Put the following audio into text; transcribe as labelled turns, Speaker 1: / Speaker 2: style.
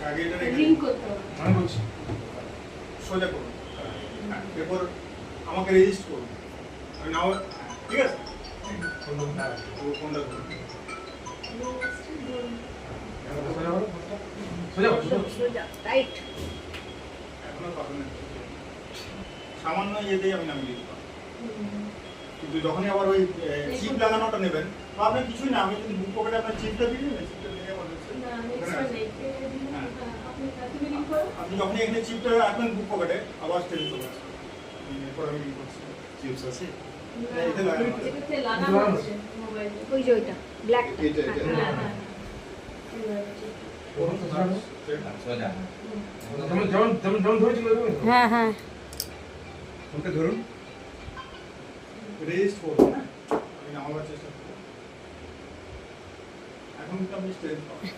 Speaker 1: আগে এটা
Speaker 2: রিং করতে হবে।
Speaker 1: আমি বলছি সোজা করুন। হ্যাঁ, এরপর আমাকে রেজিস্ট করুন। আমি নাও, ঠিক আছে? ফোনটা ধরুন।
Speaker 2: সোজা রাইট।
Speaker 1: এখনো পাবেন না। সামান্য ইয়েতেই আমি নামিয়ে দিতে পারবো। কিন্তু যখনই আবার ওই চিপ লাগানোটা নেবেন, বা আপনি কিছুই না, আমি যদি বুক পকেটে আপনার চিপটা দিয়ে দিন, চিপটা দিয়ে আমার হচ্ছে।
Speaker 2: না এক্সট্রা নেই। আপনি রিং করো।
Speaker 1: আপনি যখনই এখানে চিপটা রাখবেন বুক পকেটে, আবার স্টেজ চলে আসবে। এরপর আমি রিং করছি। চিপস আছে?
Speaker 2: না,
Speaker 1: এতে লাগানো আছে।
Speaker 2: এটাতে লাগানো আছে মোবাইলে। ওই যে ওইটা ব্ল্যাকটা।
Speaker 1: এটা।
Speaker 2: হ্যাঁ হ্যাঁ।
Speaker 3: হ্যাঁ হ্যাঁ
Speaker 1: ওকে ধরুন। রেজিস্ট করুন। আমি নামাবার চেষ্টা করব। এখন কিন্তু আপনি স্টেজ পাবেন।